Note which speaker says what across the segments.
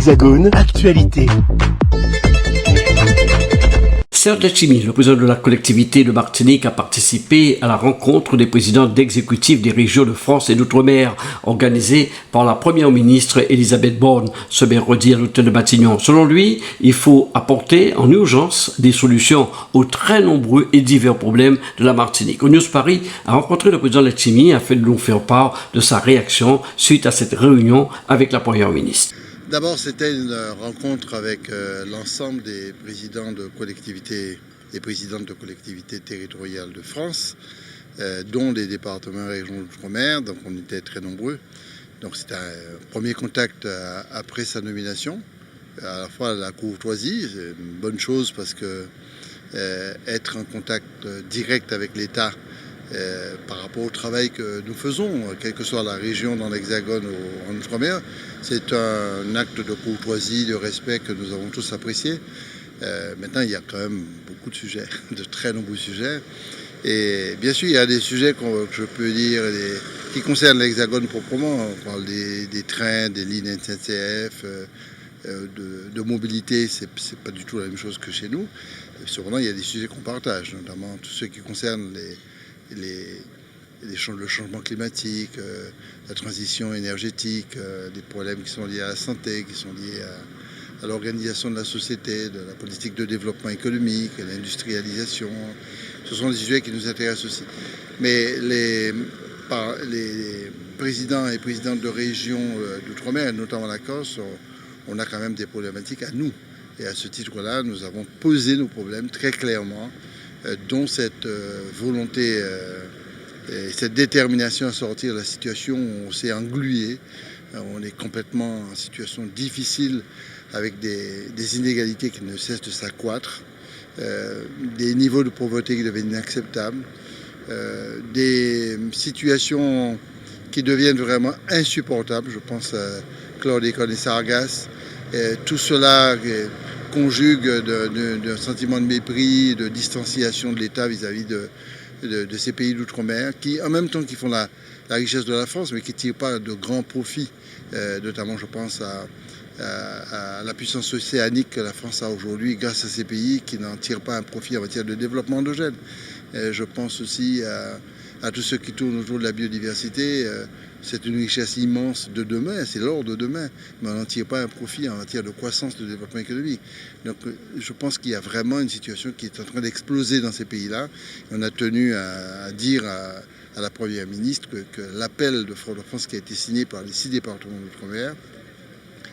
Speaker 1: Hexagone, actualité.
Speaker 2: Serge Letchimy, le président de la collectivité de Martinique, a participé à la rencontre des présidents d'exécutifs des régions de France et d'Outre-mer, organisée par la première ministre Elisabeth Borne ce mercredi à l'hôtel de Matignon. Selon lui, il faut apporter en urgence des solutions aux très nombreux et divers problèmes de la Martinique. News Paris a rencontré le président Letchimy afin de nous faire part de sa réaction suite à cette réunion avec la première ministre.
Speaker 3: D'abord, c'était une rencontre avec l'ensemble des présidents de collectivités et présidentes de collectivités territoriales de France, dont les départements et régions d'outre-mer, donc on était très nombreux. Donc c'était un premier contact après sa nomination, à la fois la courtoisie, c'est une bonne chose parce que être en contact direct avec l'État par rapport au travail que nous faisons, quelle que soit la région dans l'Hexagone ou en Outre-mer, c'est un acte de courtoisie, de respect que nous avons tous apprécié. Maintenant, il y a quand même beaucoup de sujets, de très nombreux sujets. Et bien sûr, il y a des sujets que je peux dire qui concernent l'Hexagone proprement. On parle des trains, des lignes SNCF, de mobilité, c'est pas du tout la même chose que chez nous. Et cependant, il y a des sujets qu'on partage, notamment tous ceux qui concernent le changement climatique, la transition énergétique, des problèmes qui sont liés à la santé, qui sont liés à l'organisation de la société, de la politique de développement économique, à l'industrialisation. Ce sont des sujets qui nous intéressent aussi. Mais les présidents et présidentes de régions d'outre-mer, notamment la Corse, on a quand même des problématiques à nous. Et à ce titre-là, nous avons posé nos problèmes très clairement, dont cette volonté et cette détermination à sortir de la situation où on s'est englué. On est complètement en situation difficile avec des inégalités qui ne cessent de s'accroître, des niveaux de pauvreté qui deviennent inacceptables, des situations qui deviennent vraiment insupportables. Je pense à chlordécone et sargasses. Tout cela conjugue d'un sentiment de mépris, de distanciation de l'État vis-à-vis de ces pays d'outre-mer, qui en même temps qui font la richesse de la France, mais qui ne tirent pas de grands profits, notamment je pense à la puissance océanique que la France a aujourd'hui grâce à ces pays qui n'en tirent pas un profit en matière de développement endogène. Je pense aussi à tous ceux qui tournent autour de la biodiversité. C'est une richesse immense de demain, c'est l'or de demain, mais on n'en tire pas un profit en matière de croissance, de développement économique. Donc je pense qu'il y a vraiment une situation qui est en train d'exploser dans ces pays-là. On a tenu à dire à la Première ministre que l'appel de Fort-de-France qui a été signé par les 6 départements d'outre-mer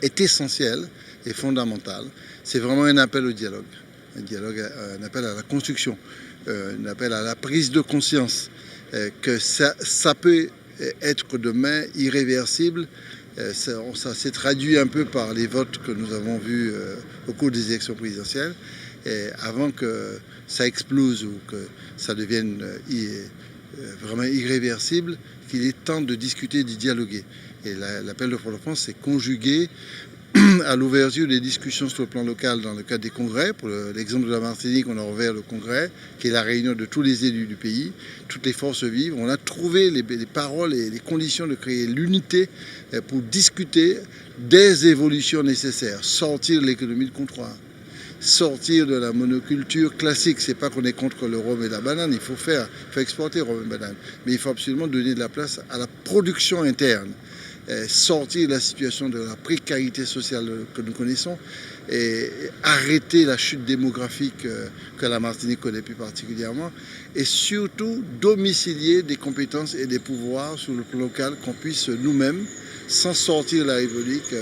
Speaker 3: est essentiel et fondamental. C'est vraiment un appel au dialogue, un appel à la construction, un appel à la prise de conscience que ça peut être demain irréversible. Ça s'est traduit un peu par les votes que nous avons vus au cours des élections présidentielles. Et avant que ça explose ou que ça devienne vraiment irréversible, qu'il est temps de discuter, de dialoguer. Et l'appel de Fort-de-France s'est conjugué à l'ouverture des discussions sur le plan local dans le cadre des congrès. Pour l'exemple de la Martinique, on a ouvert le congrès, qui est la réunion de tous les élus du pays, toutes les forces vives. On a trouvé les paroles et les conditions de créer l'unité pour discuter des évolutions nécessaires, sortir de l'économie de comptoir, sortir de la monoculture classique. C'est pas qu'on est contre le rhum et la banane, il faut exporter rhum et banane, mais il faut absolument donner de la place à la production interne. Sortir de la situation de la précarité sociale que nous connaissons et arrêter la chute démographique que la Martinique connaît plus particulièrement et surtout domicilier des compétences et des pouvoirs sur le plan local qu'on puisse nous-mêmes, sans sortir de la République,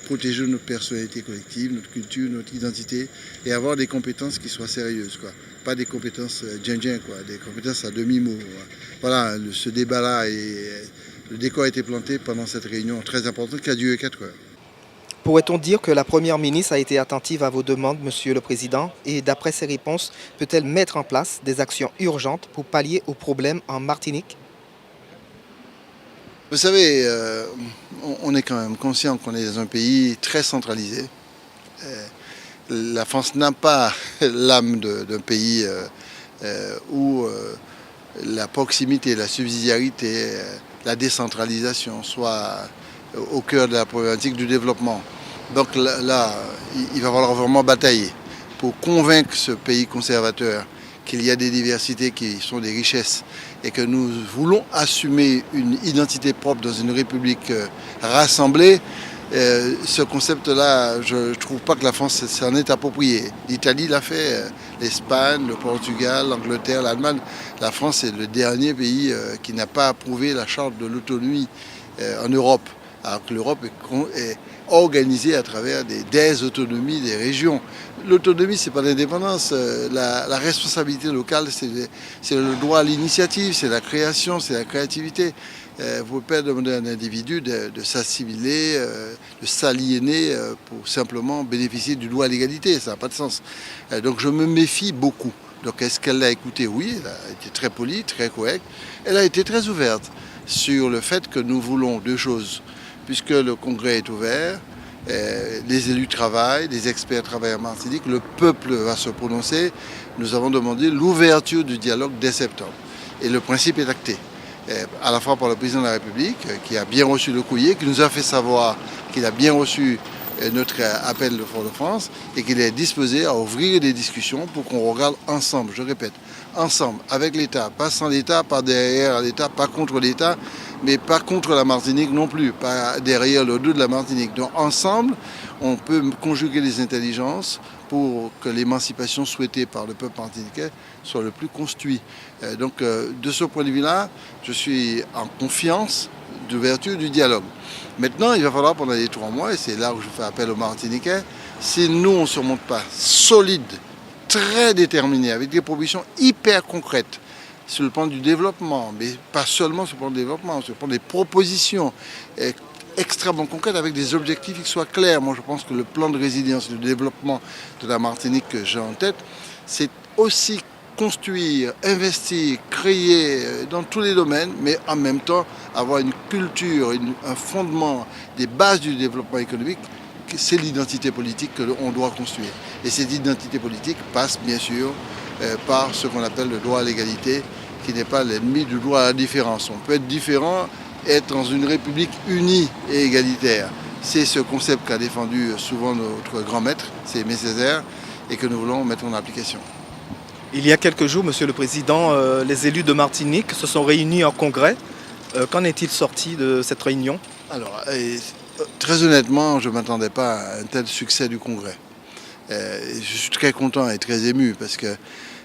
Speaker 3: protéger notre personnalité collective, notre culture, notre identité et avoir des compétences qui soient sérieuses, quoi. Pas des compétences djin-djin, quoi, des compétences à demi-mot. Voilà, ce débat-là le décor a été planté pendant cette réunion très importante qui a duré 4 heures.
Speaker 4: Pourrait-on dire que la Première ministre a été attentive à vos demandes, Monsieur le Président, et d'après ses réponses, peut-elle mettre en place des actions urgentes pour pallier aux problèmes en Martinique?
Speaker 3: Vous savez, on est quand même conscient qu'on est dans un pays très centralisé. La France n'a pas l'âme d'un pays où la proximité, la subsidiarité, la décentralisation soit au cœur de la problématique du développement. Donc là, il va falloir vraiment batailler pour convaincre ce pays conservateur qu'il y a des diversités qui sont des richesses et que nous voulons assumer une identité propre dans une république rassemblée. Ce concept-là, je ne trouve pas que la France s'en est approprié. L'Italie l'a fait, l'Espagne, le Portugal, l'Angleterre, l'Allemagne. La France est le dernier pays qui n'a pas approuvé la charte de l'autonomie en Europe. Alors que l'Europe est organisée à travers des autonomies des régions. L'autonomie, ce n'est pas l'indépendance. La responsabilité locale, c'est le droit à l'initiative, c'est la création, c'est la créativité. Vous ne pouvez pas demander à un individu de s'assimiler, de s'aliéner pour simplement bénéficier du droit à l'égalité. Ça n'a pas de sens. Donc je me méfie beaucoup. Donc est-ce qu'elle l'a écouté? Oui, elle a été très polie, très correcte. Elle a été très ouverte sur le fait que nous voulons deux choses. Puisque le Congrès est ouvert, les élus travaillent, les experts travaillent en Martinique, le peuple va se prononcer. Nous avons demandé l'ouverture du dialogue dès septembre. Et le principe est acté. À la fois par le président de la République, qui a bien reçu le courrier, qui nous a fait savoir qu'il a bien reçu notre appel de Fort-de-France et qu'il est disposé à ouvrir des discussions pour qu'on regarde ensemble, je répète, ensemble, avec l'État, pas sans l'État, pas derrière l'État, pas contre l'État, mais pas contre la Martinique non plus, pas derrière le dos de la Martinique. Donc ensemble, on peut conjuguer les intelligences pour que l'émancipation souhaitée par le peuple martiniquais soit le plus construite. Donc de ce point de vue-là, je suis en confiance d'ouverture du dialogue. Maintenant, il va falloir pendant les 3 mois, et c'est là où je fais appel aux Martiniquais, si nous, on ne se montre pas solide, très déterminé, avec des propositions hyper concrètes, sur le plan du développement, mais pas seulement sur le plan du développement, sur le plan des propositions extrêmement concrètes avec des objectifs qui soient clairs. Moi, je pense que le plan de résilience, de développement de la Martinique que j'ai en tête, c'est aussi construire, investir, créer dans tous les domaines, mais en même temps avoir une culture, un fondement, des bases du développement économique. C'est l'identité politique que l'on doit construire. Et cette identité politique passe bien sûr par ce qu'on appelle le droit à l'égalité, qui n'est pas l'ennemi du droit à la différence. On peut être différent, être dans une république unie et égalitaire. C'est ce concept qu'a défendu souvent notre grand maître, c'est Aimé Césaire, et que nous voulons mettre en application.
Speaker 4: Il y a quelques jours, Monsieur le Président, les élus de Martinique se sont réunis en congrès. Qu'en est-il sorti de cette réunion?
Speaker 3: Alors, très honnêtement, je ne m'attendais pas à un tel succès du congrès. Je suis très content et très ému parce que,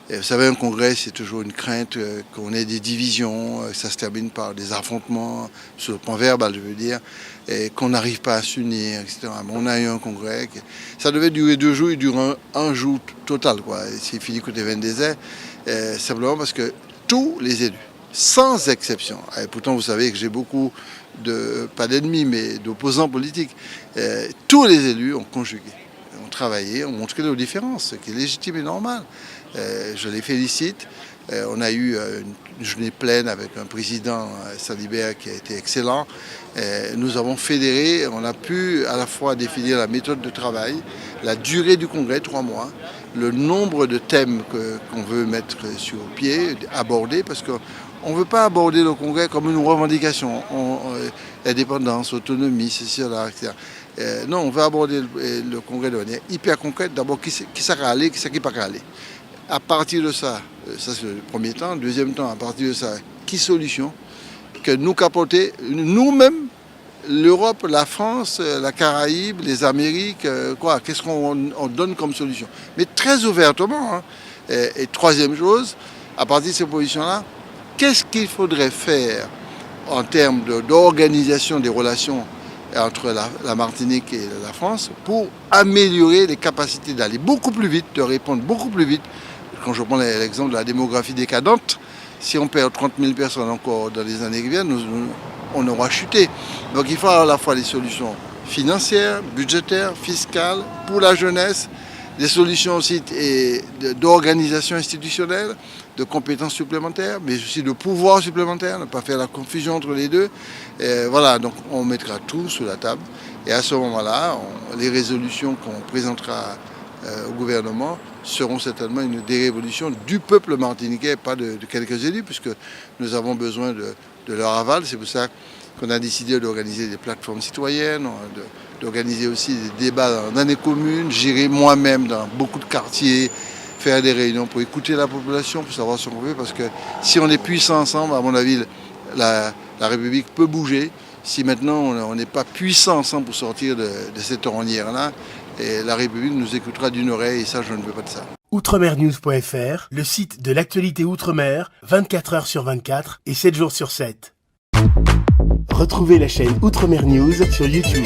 Speaker 3: vous savez, un congrès, c'est toujours une crainte qu'on ait des divisions, que ça se termine par des affrontements, sur le plan verbal, je veux dire, et qu'on n'arrive pas à s'unir, etc. Mais on a eu un congrès. Ça devait durer 2 jours, il dure un jour total, quoi. C'est fini côté 22 simplement parce que tous les élus, sans exception, et pourtant vous savez que j'ai beaucoup pas d'ennemis, mais d'opposants politiques, tous les élus ont conjugué, ont travaillé, ont montré leurs différences, ce qui est légitime et normal. Je les félicite. On a eu une journée pleine avec un président, Salibert, qui a été excellent. Nous avons fédéré, on a pu à la fois définir la méthode de travail, la durée du congrès, 3 mois, le nombre de thèmes qu'on veut mettre sur pied, aborder, parce qu'on ne veut pas aborder le congrès comme une revendication, indépendance, autonomie, ceci, cela, etc. Non, on veut aborder le congrès de manière hyper concrète. D'abord, qui ça va aller, qui ça qui pas aller. À partir de ça, ça c'est le premier temps. Deuxième temps, à partir de ça, qui solution que nous capoter, nous-mêmes, l'Europe, la France, la Caraïbe, les Amériques, quoi, qu'est-ce qu'on donne comme solution? Mais très ouvertement. Hein. Et troisième chose, à partir de ces positions-là, qu'est-ce qu'il faudrait faire en termes d'organisation des relations entre la Martinique et la France pour améliorer les capacités d'aller beaucoup plus vite, de répondre beaucoup plus vite. Quand je prends l'exemple de la démographie décadente, si on perd 30 000 personnes encore dans les années qui viennent, on aura chuté. Donc il faut à la fois des solutions financières, budgétaires, fiscales, pour la jeunesse, des solutions aussi d'organisation institutionnelle, de compétences supplémentaires, mais aussi de pouvoirs supplémentaires, ne pas faire la confusion entre les deux. Et voilà, donc on mettra tout sur la table. Et à ce moment-là, les résolutions qu'on présentera au gouvernement seront certainement des révolutions du peuple martiniquais, pas de quelques élus, puisque nous avons besoin de leur aval. C'est pour ça qu'on a décidé d'organiser des plateformes citoyennes, d'organiser aussi des débats dans les communes, gérer moi-même dans beaucoup de quartiers, faire des réunions pour écouter la population, pour savoir ce qu'on veut, parce que si on est puissants ensemble, à mon avis, la République peut bouger. Si maintenant on n'est pas puissants ensemble pour sortir de cette ornière-là, et la République nous écoutera d'une oreille, et ça, je ne veux pas de ça.
Speaker 1: Outremernews.fr, le site de l'actualité Outre-mer, 24 heures sur 24 et 7 jours sur 7. Retrouvez la chaîne Outremer News sur YouTube.